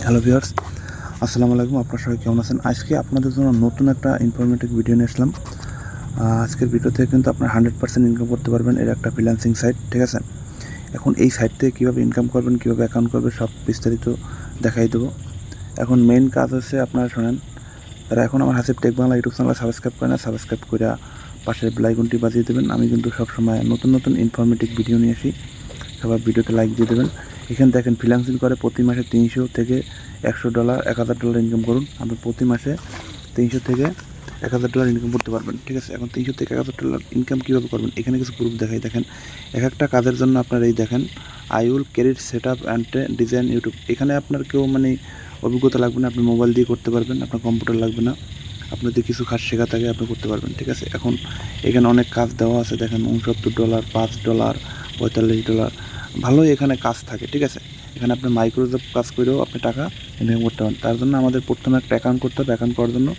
Hello viewers, আসসালামু আলাইকুম। আপনারা সবাই কেমন আছেন? আজকে আপনাদের জন্য নতুন একটা ইনফরমেটিভ ভিডিও নিয়ে আসলাম। আজকের ভিডিওতে কিন্তু আপনার 100% ইনকাম করতে পারবেন। এর একটা ফ্রিল্যান্সিং সাইট, ঠিক আছে? এখন এই সাইট থেকে কীভাবে ইনকাম করবেন, কীভাবে অ্যাকাউন্ট করবেন, সব বিস্তারিত দেখাই দেবো। এখন মেইন কাজ হচ্ছে, আপনারা শোনেন, তারা এখন আমার Hasib tech Bangla YouTube channel subscribe করে না, সাবস্ক্রাইব করে পাশের বেল আইকনটি বাজিয়ে দেবেন। আমি কিন্তু সবসময় নতুন নতুন ইনফরমেটিভ ভিডিও নিয়ে আসি। সবাই ভিডিওতে লাইক দিয়ে দেবেন। এখানে দেখেন ফ্রিল্যান্সিং করে প্রতি মাসে $300 থেকে $100, $1000 ইনকাম করুন। আপনি প্রতি মাসে $300 থেকে $1000 ইনকাম করতে পারবেন, ঠিক আছে? এখন $300 থেকে $1000 ইনকাম কীভাবে করবেন, এখানে কিছু প্রুফ দেখাই। দেখেন, এক একটা কাজের জন্য আপনার এই দেখেন আইউল credit set up and design YouTube. এখানে আপনার কেউ অভিজ্ঞতা লাগবে না, আপনি মোবাইল দিয়ে করতে পারবেন, আপনার কম্পিউটার লাগবে না। আপনার যদি কিছু কাজ শেখা থাকে আপনি করতে পারবেন, ঠিক আছে? এখন এখানে অনেক কাজ দেওয়া আছে, দেখেন $69, $5, $45, ভালোই এখানে কাজ থাকে, ঠিক আছে? এখানে আপনি মাইক্রোসফট কাজ করেও আপনি টাকা ইনকাম করতে পারেন। তার জন্য আমাদের প্রথমে একটা অ্যাকাউন্ট করতে হবে। অ্যাকাউন্ট করার জন্য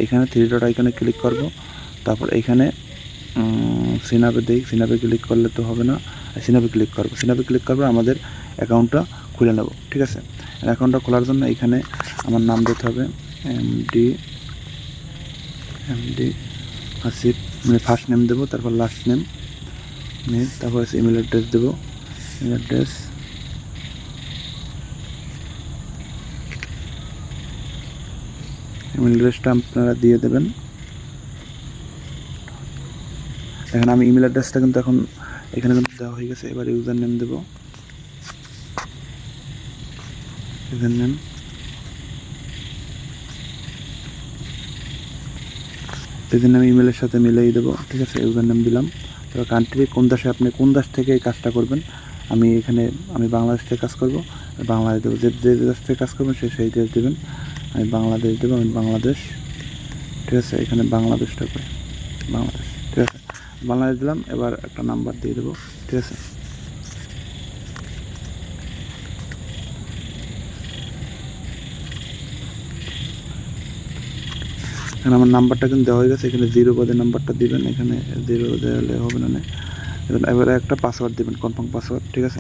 এইখানে 3 ডট আইকনে ক্লিক করব। তারপর এইখানে সিনাপে দেই, সিনাপে ক্লিক করলে তো হবে না, সিনাপে ক্লিক করব। সিনাপে ক্লিক করবো, আমাদের অ্যাকাউন্টটা খুলে নেব, ঠিক আছে? অ্যাকাউন্টটা খোলার জন্য এইখানে আমার নাম দিতে হবে এমডি হাসিব, মানে ফার্স্ট নেম দেবো, তারপর লাস্ট নেম, তারপর ইমেল অ্যাড্রেস দেবো। ইমেল অ্যাড্রেস, ইমেল অ্যাড্রেসটা আপনারা দিয়ে দেবেন। এখন আমি ইমেল অ্যাড্রেসটা কিন্তু এখন এখানে কিন্তু দেওয়া হয়ে গেছে। এবার ইউজার নেম দেবো, ইউজার নেম, ইউজার নেম ইমেলের সাথে মিলিয়ে দেবো, ঠিক আছে? ইউজার নেম দিলাম। তারপর কান্ট্রি, কোন দেশে, আপনি কোন দেশ থেকে এই কাজটা করবেন। আমি বাংলাদেশ থেকে কাজ করবো, বাংলাদেশ দেবো। যে দেশ থেকে কাজ করবেন সেই দেশ দেবেন। আমি বাংলাদেশ দেবো, আমি বাংলাদেশ, ঠিক আছে? এখানে বাংলাদেশটা করে বাংলাদেশ, ঠিক আছে? বাংলাদেশ দিলাম। এবার একটা নাম্বার দিয়ে দেবো, ঠিক আছে? এখানে আমার নাম্বারটা কিন্তু দেওয়া হয়ে গেছে। এখানে 0 বাদে নাম্বারটা দিবেন, এখানে 0 দেওয়ালে হবে না। এবারে একটা পাসওয়ার্ড দেবেন, কনফার্ম পাসওয়ার্ড, ঠিক আছে?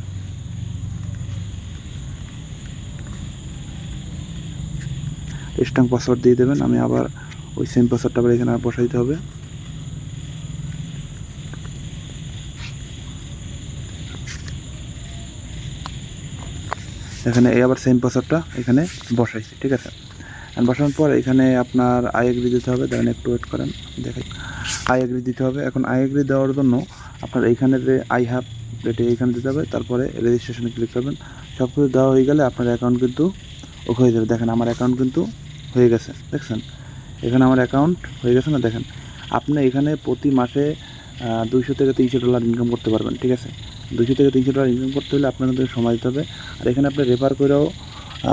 স্ট্রং পাসওয়ার্ড দিয়ে দেবেন। আমি আবার ওই সেম পাসওয়ার্ডটা আবার এখানে বসাইতে হবে। এখানে এই আবার সেম পাসওয়ার্ডটা এখানে বসাইছি, ঠিক আছে? বসানোর পর এখানে আপনার আই এগ্রি দিতে হবে। দেখেন, একটু ওয়েট করেন, দেখাই। আই এগ্রি দিতে হবে। এখন আই এগ্রি দেওয়ার জন্য আপনার এইখানে যে আই হ্যাভ এটা এইখানে দিতে হবে। তারপরে রেজিস্ট্রেশনে ক্লিক করবেন। সব কিছু দেওয়া হয়ে গেলে আপনার অ্যাকাউন্ট কিন্তু হয়ে যাবে। দেখেন, আমার অ্যাকাউন্ট কিন্তু হয়ে গেছে, দেখছেন? এখানে আমার অ্যাকাউন্ট হয়ে গেছে না? দেখেন, আপনি এখানে প্রতি মাসে $200 থেকে $300 ইনকাম করতে পারবেন, ঠিক আছে? $200 থেকে $300 ইনকাম করতে হলে আপনার কিন্তু সময় দিতে হবে। আর এখানে আপনি রেফার করেও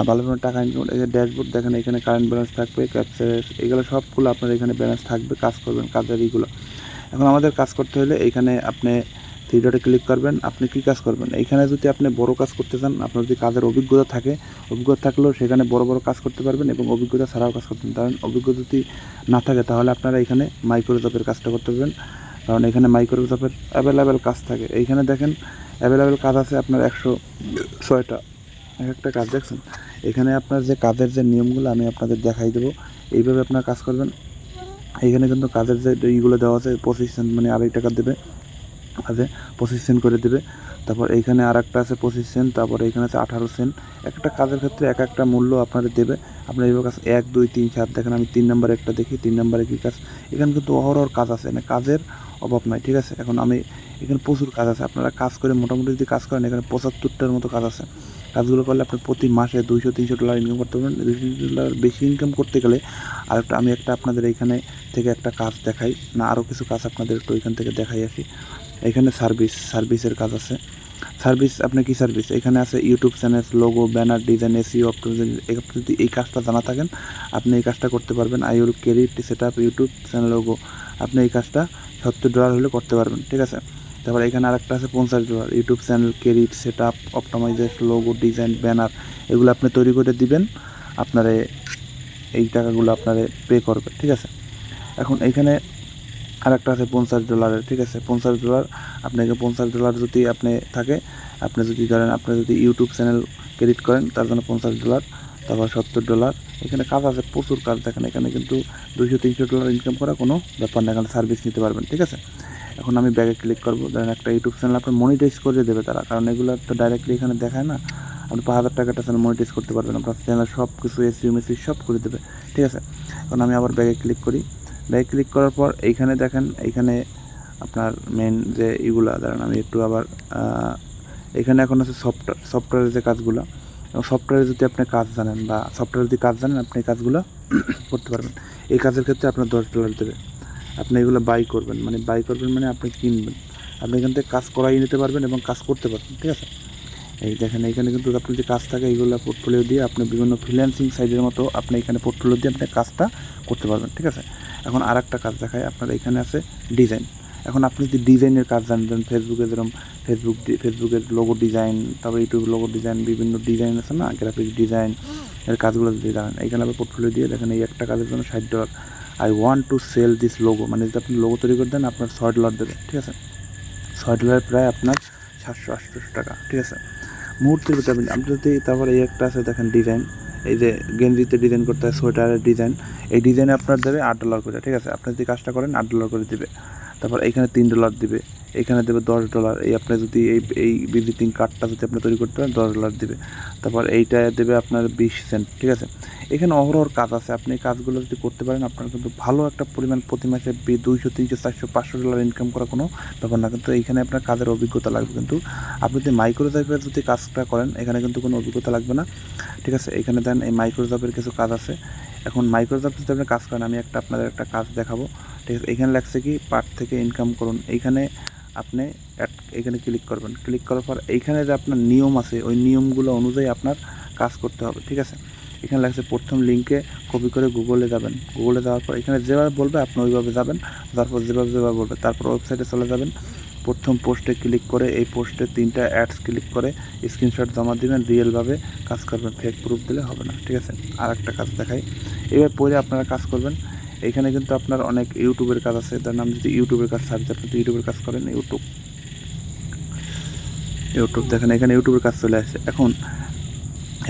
ভালোভাবে টাকা ইনকাম। এই যে ড্যাশবোর্ড দেখেন, এখানে কারেন্ট ব্যালেন্স থাকবে, ক্যাপচার, এগুলো সবগুলো আপনার এখানে ব্যালেন্স থাকবে। কাজ করবেন, কাজের এইগুলো। এখন আমাদের কাজ করতে হলে এইখানে আপনি 3 ডটে ক্লিক করবেন। আপনি কী কাজ করবেন, এইখানে যদি আপনি বড় কাজ করতে চান, আপনার যদি কাজের অভিজ্ঞতা থাকে, অভিজ্ঞতা থাকলেও সেখানে বড় বড় কাজ করতে পারবেন, এবং অভিজ্ঞতা ছাড়াও কাজ করতে পারেন। অভিজ্ঞতা যদি না থাকে তাহলে আপনারা এখানে মাইক্রোসফটের কাজটা করতে পারবেন, কারণ এখানে মাইক্রোসফটের অ্যাভেলেবেল কাজ থাকে। এইখানে দেখেন অ্যাভেলেবেল কাজ আছে আপনার 106টা, এক একটা কাজ, দেখছেন? এখানে আপনার যে কাজের যে নিয়মগুলো আমি আপনাদের দেখাই দেবো, এইভাবে আপনার কাজ করবেন। এইখানে কিন্তু কাজের যে এইগুলো দেওয়া আছে, 25 সেন্ট, মানে $2.5 দেবে, কাজে 25 সেন্ট করে দেবে। তারপর এইখানে আর একটা আছে 25 সেন্ট, তারপর এখানে আছে 18 সেন্ট। একটা কাজের ক্ষেত্রে এক একটা মূল্য আপনাদের দেবে। আপনার এইভাবে কাজ 1, 2, 3, 4, দেখেন আমি 3 নম্বরে একটা দেখি, 3 নম্বরে কী কাজ। এখানে কিন্তু অহরহর কাজ আছে, মানে কাজের অভাব নাই, ঠিক আছে? এখন আমি এখানে প্রচুর কাজ আছে, আপনারা কাজ করে মোটামুটি যদি কাজ করেন, এখানে 75টার মতো কাজ আছে। কাজগুলো করলে আপনি প্রতি মাসে $200-300 ইনকাম করতে পারবেন। $200 বেশি ইনকাম করতে গেলে আমি একটা আপনাদের এইখানে থেকে একটা কাজ দেখাই, না আরও কিছু কাজ আপনাদের একটু এখান থেকে দেখাই আসি। এখানে সার্ভিসের কাজ আছে। সার্ভিস, আপনি কি সার্ভিস, এখানে আছে YouTube channel, logo, banner design, SEO optimisation. যদি এই কাজটা জানা থাকেন, আপনি এই কাজটা করতে পারবেন। I will credit set up YouTube channel logo, আপনি এই কাজটা $70 হলে করতে পারবেন, ঠিক আছে? তারপর এখানে আরেকটা আছে $50, YouTube channel credit set up optimization, logo design, banner, এগুলো আপনি তৈরি করে দিবেন। আপনারে এই টাকাগুলো আপনারে পে করবে, ঠিক আছে? এখন এইখানে আরেকটা আছে $50, ঠিক আছে? $50, আপনাকে $50 যদি আপনি থাকে, আপনি যদি ধরেন আপনি যদি ইউটিউব চ্যানেল ক্রেডিট করেন, তার জন্য $50, তারপর $70। এখানে কাজ আছে, প্রচুর কাজ দেখেন। এখানে কিন্তু $200-300 ইনকাম করা কোনো ব্যাপার না, এখানে সার্ভিস নিতে পারবেন, ঠিক আছে। এখন আমি ব্যাগে ক্লিক করবো। ধরেন একটা ইউটিউব চ্যানেল আপনার মনিটাইজ করে দেবে তারা, কারণ এগুলো তো ডাইরেক্টলি এখানে দেখায় না। আপনি 5,000 টাকাটা চ্যানেল মনিটাইজ করতে পারবেন, আপনার চ্যানেল সব কিছু এসইও মেসিও সব করে দেবে, ঠিক আছে। এখন আমি আবার ব্যাগে ক্লিক করি। ব্যাগে ক্লিক করার পর এইখানে দেখেন, এইখানে আপনার মেন যে ইগুলা, ধরেন আমি একটু আবার এখানে এখন আছে সফটওয়্যারের যে কাজগুলো, এবং সফটওয়্যারে যদি আপনি কাজ জানেন বা সফটওয়্যারে যদি কাজ জানেন, আপনি এই কাজগুলো করতে পারবেন। এই কাজের ক্ষেত্রে আপনার $10 দেবে। আপনি এগুলো বাই করবেন, মানে আপনি কিনবেন। আপনি এখান থেকে কাজ করাই নিতে পারবেন এবং কাজ করতে পারবেন, ঠিক আছে। এই দেখেন, এইখানে কিন্তু আপনার যে কাজ থাকে এইগুলো পোর্টফোলিও দিয়ে আপনি বিভিন্ন ফ্রিল্যান্সিং সাইটের মতো আপনি এখানে পোর্টফোলিও দিয়ে আপনি কাজটা করতে পারবেন, ঠিক আছে। এখন আর একটা কাজ দেখায়, আপনার এখানে আছে ডিজাইন। এখন আপনি যদি ডিজাইনের কাজ জানেন, ফেসবুকে যেরকম ফেসবুকের লোগো ডিজাইন, তারপর ইউটিউব লোগো ডিজাইন, বিভিন্ন ডিজাইন আছে না, গ্রাফিক ডিজাইন এর কাজগুলো যদি জানেন, এইখানে আবার পোর্টফোলিও দিয়ে দেখেন এই একটা কাজের জন্য $60। I want to sell this logo, মানে যদি আপনি লোগো তৈরি করে দেন আপনার $6 দেবে, ঠিক আছে। $6 প্রায় আপনার 700-800 টাকা, ঠিক আছে। মুহূর্তের ভিতরে আপনি যদি, তারপর এই একটা আছে দেখেন ডিজাইন, এই যে গেঞ্জিতে ডিজাইন করতে হয়, সোয়েটারের ডিজাইন, এই ডিজাইনে আপনার দেবে $8 করে, ঠিক আছে। আপনি যদি কাজটা করেন $8 করে দেবে। তারপর এখানে $3 দিবে, এখানে দেবে $10। এই আপনি যদি এই ভিজিটিং কার্ডটা যদি আপনি তৈরি করতে পারেন $10 দিবে। তারপর এইটা দেবে আপনার 20 সেন্ট, ঠিক আছে। এখানে অহরহর কাজ আছে, আপনি এই কাজগুলো যদি করতে পারেন আপনার কিন্তু ভালো একটা পরিমাণ প্রতি মাসে $200, $300, $400, $500 ইনকাম করা কোনো ব্যাপার না। কিন্তু এইখানে আপনার কাজের অভিজ্ঞতা লাগবে, কিন্তু আপনি যদি মাইক্রোজবের যদি কাজটা করেন এখানে কিন্তু কোনো অভিজ্ঞতা লাগবে না, ঠিক আছে। এখানে দেন এই মাইক্রোজবের কিছু কাজ আছে। এখন মাইক্রোজব যদি আপনি কাজ করেন, আমি আপনাদের একটা কাজ দেখাবো, ঠিক আছে। এখানে লাগছে কি পার্ট থেকে ইনকাম করুন, এইখানে আপনি এখানে ক্লিক করবেন। ক্লিক করার পর এইখানে যে আপনার নিয়ম আছে, ওই নিয়মগুলো অনুযায়ী আপনার কাজ করতে হবে, ঠিক আছে। এখানে লাগছে প্রথম লিঙ্কে কপি করে গুগলে যাবেন। গুগলে যাওয়ার পর এখানে যেভাবে বলবে আপনি ওইভাবে যাবেন, তারপর যেভাবে বলবে তারপর ওয়েবসাইটে চলে যাবেন। প্রথম পোস্টে ক্লিক করে এই পোস্টে 3টা অ্যাডস ক্লিক করে স্ক্রিনশট জমা দিবেন, রিয়েলভাবে কাজ করবেন, ফেক প্রুফ দিলে হবে না, ঠিক আছে। আর একটা কাজ দেখাই, এবার পরে আপনারা কাজ করবেন। এইখানে কিন্তু আপনার অনেক ইউটিউবের কাজ আছে, তার নাম যদি ইউটিউবের কাজ সার্চ, আপনি ইউটিউবের কাজ করেন, ইউটিউব দেখেন, এখানে ইউটিউবের কাজ চলে আসে। এখন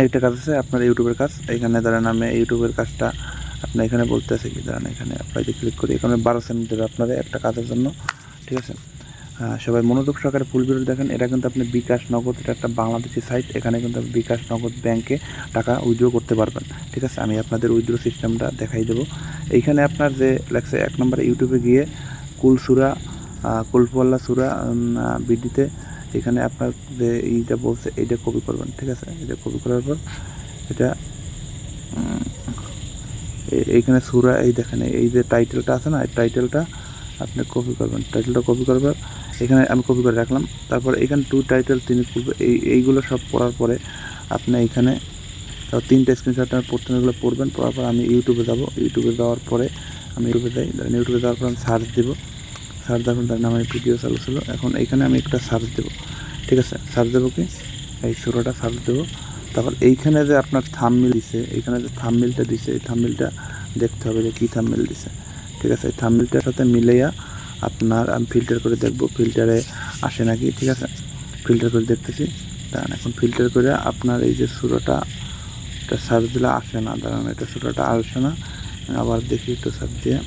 একটা কাজ আছে আপনার ইউটিউবের কাজ, এখানে ধরেন আমি ইউটিউবের কাজটা আপনি এখানে বলতে আছে কি, ধরেন এখানে অ্যাপ্লাইতে ক্লিক করি, এখানে 12 সেন্ট দেবে আপনাদের একটা কাজের জন্য, ঠিক আছে। সবাই মনোযোগ সহকারে ফুল ভিডিও দেখেন। এটা কিন্তু আপনি বিকাশ নগদ, এটা একটা বাংলাদেশি সাইট, এখানে কিন্তু আপনি বিকাশ নগদ ব্যাংকে টাকা উইথড্র করতে পারবেন, ঠিক আছে। আমি আপনাদের উইথড্র সিস্টেমটা দেখাই দেবো। এইখানে আপনার যে লেখছে 1 নম্বরে ইউটিউবে গিয়ে কুলফুয়াল্লা সুরা বিডিতে, এখানে আপনার যে এইটা বলছে এইটা কপি করবেন, ঠিক আছে। এটা কপি করার পর এটা এইখানে সুরা, এই দেখেন এই যে টাইটেলটা আছে না, এই টাইটেলটা আপনি কপি করবেন। টাইটেলটা কপি করবার এখানে আমি কপি করে রাখলাম। তারপর এখানে 2 টাইটেল 3 করবে, এইগুলো সব পড়ার পরে আপনি এখানে 3টা স্ক্রিনশট প্রথমে এগুলো পড়বেন। পড়ার পর আমি ইউটিউবে যাব। ইউটিউবে যাওয়ার পরে আমি ইউটিউবে যাওয়ার পর আমি সার্চ দেবো। সার্চ দেওয়ার পর আমার ভিডিও চালু ছিল। এখন এইখানে আমি একটা সার্চ দেবো, ঠিক আছে। সার্চ দেবো কি, এই সুরাটা সার্চ দেবো। তারপর এইখানে যে আপনার থাম্বনেল দিছে, এইখানে যে থাম্বনেলটা দিছে, এই থাম্বনেলটা দেখতে হবে যে কী থাম্বনেল দিছে, ঠিক আছে। এই থাম্বনেলটার সাথে মিলাইয়া আপনার আমি ফিল্টার করে দেখব, ফিল্টারে আসে নাকি, ঠিক আছে। ফিল্টার করে দেখতেছি, দাঁড়ান। এখন ফিল্টার করে আপনার এই যে সুরাটা, এটা সার্চ দিলে আসে না, দাঁড়ান, এটা সুরাটা আসে না, আবার দেখি একটু সার্চ দিয়ে।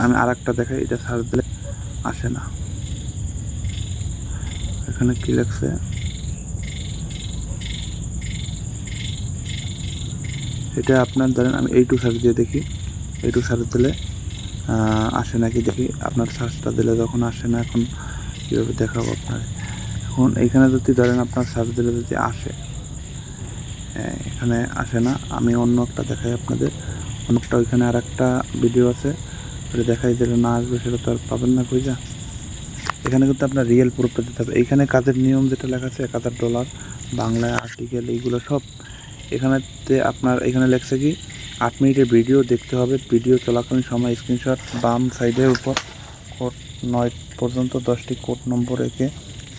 আমি আর একটা দেখাই, এটা সার্চ দিলে আসে না। এখানে কি লেখছে, এটা আপনার ধরেন আমি এইটু সার্চ দিয়ে দেখি, এইটু সার্চ দিলে আসে নাকি দেখি। আপনার সার্চটা দিলে যখন আসে না, এখন কীভাবে দেখাবো আপনার। এখন এইখানে যদি ধরেন আপনার সার্চ দিলে যদি আসে, এখানে আসে না, আমি অন্য একটা দেখাই আপনাদের। অন্যটা ওইখানে আর একটা ভিডিও আছে, ওটা দেখাই দিলে না আসবে, সেটা তো আর পাবেন না কইজা। এখানে কিন্তু আপনার রিয়েল প্রুফটা দিতে হবে। এইখানে কাজের নিয়ম যেটা লেখা আছে $1000 বাংলায় আর্টিকেল, এইগুলো সব এখানেতে আপনার এখানে লেখছে কি 8 মিনিটের ভিডিও দেখতে হবে। ভিডিও চলাকালীন সময় স্ক্রিনশট বাম সাইডের উপর কোড 9 পর্যন্ত 10টি কোড নম্বর একে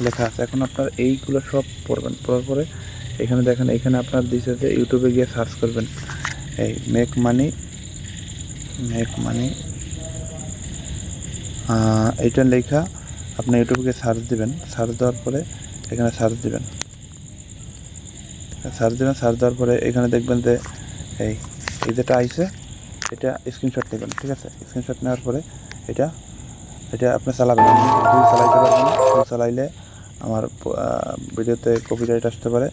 লেখা আছে। এখন আপনার এইগুলো সব পড়বেন। পড়ার পরে এখানে দেখেন, এখানে আপনার দিছে যে ইউটিউবে গিয়ে সার্চ করবেন এই মেক মানি এটা লেখা আপনি ইউটিউবে সার্চ দিবেন, সার্চ দেওয়ার পরে এখানে সার্চ দিবেন, সার্চ দেওয়ার পরে এখানে দেখবেন যে এই যেটা আইছে এটা স্ক্রিনশট নেবেন, ঠিক আছে। স্ক্রিনশট নেওয়ার পরে এটা আপনি চালাবেন, ফুল চালাইতে পারবেন না। ফুল চালাইলে আমার ভিডিওতে কপিরাইট আসতে পারে,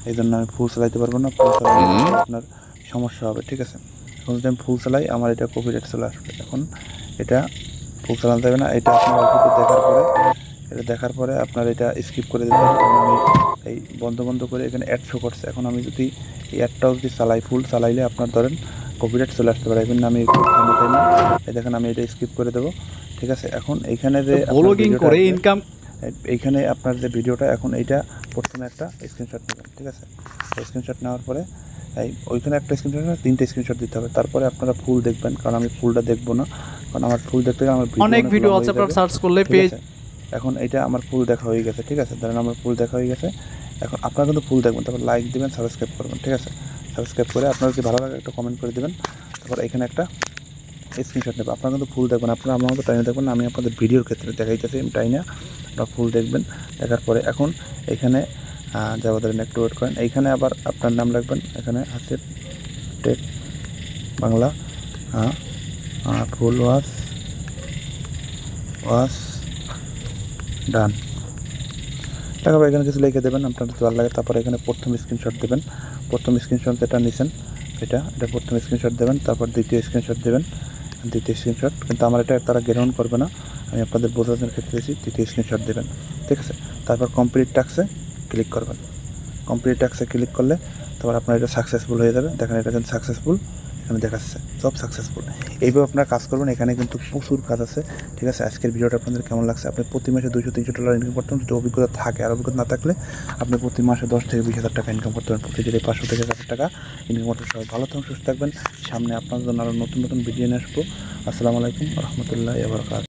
এই জন্য আমি ফুল চালাইতে পারবো না। ফুল চালাইলে আপনার সমস্যা হবে, ঠিক আছে। এখন যদি আমি ফুল চালাই আমার এটা কপিরাইট চলে আসবে। এখন এটা ফুল চালাতে হবে না, এটা আপনার অল্প দেখার পরে আপনার এটা স্কিপ করে দিতে হবে। কারণ আমি এই বন্ধ করে এখানে অ্যাড শো করছে। এখন আমি যদি এই অ্যাডটাও যদি চালাই, ফুল চালাইলে আপনার ধরেন কপিরাইট চলে আসতে পারে, এই জন্য আমি থামাই না। এই দেখেন আমি এটা স্কিপ করে দেবো, ঠিক আছে। এখন এইখানে যে ব্লগিং করে ইনকাম, এইখানে আপনার যে ভিডিওটা, এখন এইটা প্রথমে একটা স্ক্রিনশট নেবেন, ঠিক আছে। স্ক্রিনশট নেওয়ার পরে ওইখানে একটা স্ক্রিনশট না 3টে স্ক্রিনশট দিতে হবে। তারপরে আপনারা ফুল দেখবেন, কারণ আমি ফুলটা দেখবো না, কারণ আমার ফুল দেখতে গেলে আমার অনেক ভিডিও আছে, আপনারা সার্চ করলে পেজ। এখন এটা আমার ফুল দেখা হয়ে গেছে, ঠিক আছে। ধরেন আমার ফুল দেখা হয়ে গেছে। এখন আপনারা কিন্তু ফুল দেখবেন, তারপর লাইক দিবেন, সাবস্ক্রাইব করবেন, ঠিক আছে। সাবস্ক্রাইব করে আপনার যদি ভালো লাগে একটা কমেন্ট করে দেবেন। তারপর এখানে একটা স্ক্রিনশট নেবেন। আপনারা কিন্তু ফুল দেখবেন, আপনারা আমার মতো টাইমে দেখবেন না, আমি আপনাদের ভিডিওর ক্ষেত্রে দেখাইতেছি টাইমে আপনারা ফুল দেখবেন। দেখার পরে এখন এখানে যাবো, ধরেন একটু ওয়েট করেন। এইখানে আবার আপনার নাম রাখবেন, এখানে Hasib tech Bangla, full wash done. তারপর এখানে কিছু লিখে দেবেন আপনার যদি ভালো লাগে। তারপরে এখানে প্রথম স্ক্রিনশট দেবেন, প্রথম স্ক্রিনশট যেটা নিছেন এটা প্রথম স্ক্রিনশট দেবেন। তারপর দ্বিতীয় স্ক্রিনশট দেবেন, দ্বিতীয় স্ক্রিনশট, কিন্তু আমার এটা তারা গ্রহণ করবে না, আমি আপনাদের বোঝানোর ক্ষেত্রে দিয়েছি। তৃতীয় স্ক্রিনশট দেবেন, ঠিক আছে। তারপর কমপ্লিট টাস্কে ক্লিক করবেন। কমপ্লিট টাস্কে ক্লিক করলে তারপর আপনার এটা সাকসেসফুল হয়ে যাবে। দেখেন এটা কিন্তু সাকসেসফুল, এখানে দেখাচ্ছে সব সাকসেসফুল। এইভাবে আপনারা কাজ করবেন, এখানে কিন্তু প্রচুর কাজ আছে, ঠিক আছে। আজকের ভিডিওটা আপনাদের কেমন লাগছে? আপনি প্রতি মাসে $200-300 ইনকাম করতে পারেন যদি অভিজ্ঞতা থাকে, আর অভিজ্ঞতা না থাকলে আপনি প্রতি মাসে 10 থেকে 20 হাজার টাকা ইনকাম করতে পারেন, প্রতি যদি 500 থেকে 1000 টাকা ইনকাম করতে। সবাই ভালো থাকুন, সুস্থ থাকবেন। সামনে আপনার জন্য আরও নতুন ভিডিও নিয়ে আসবো। আসসালামু আলাইকুম ওয়া রাহমাতুল্লাহি ওয়া বারাকাতুহু।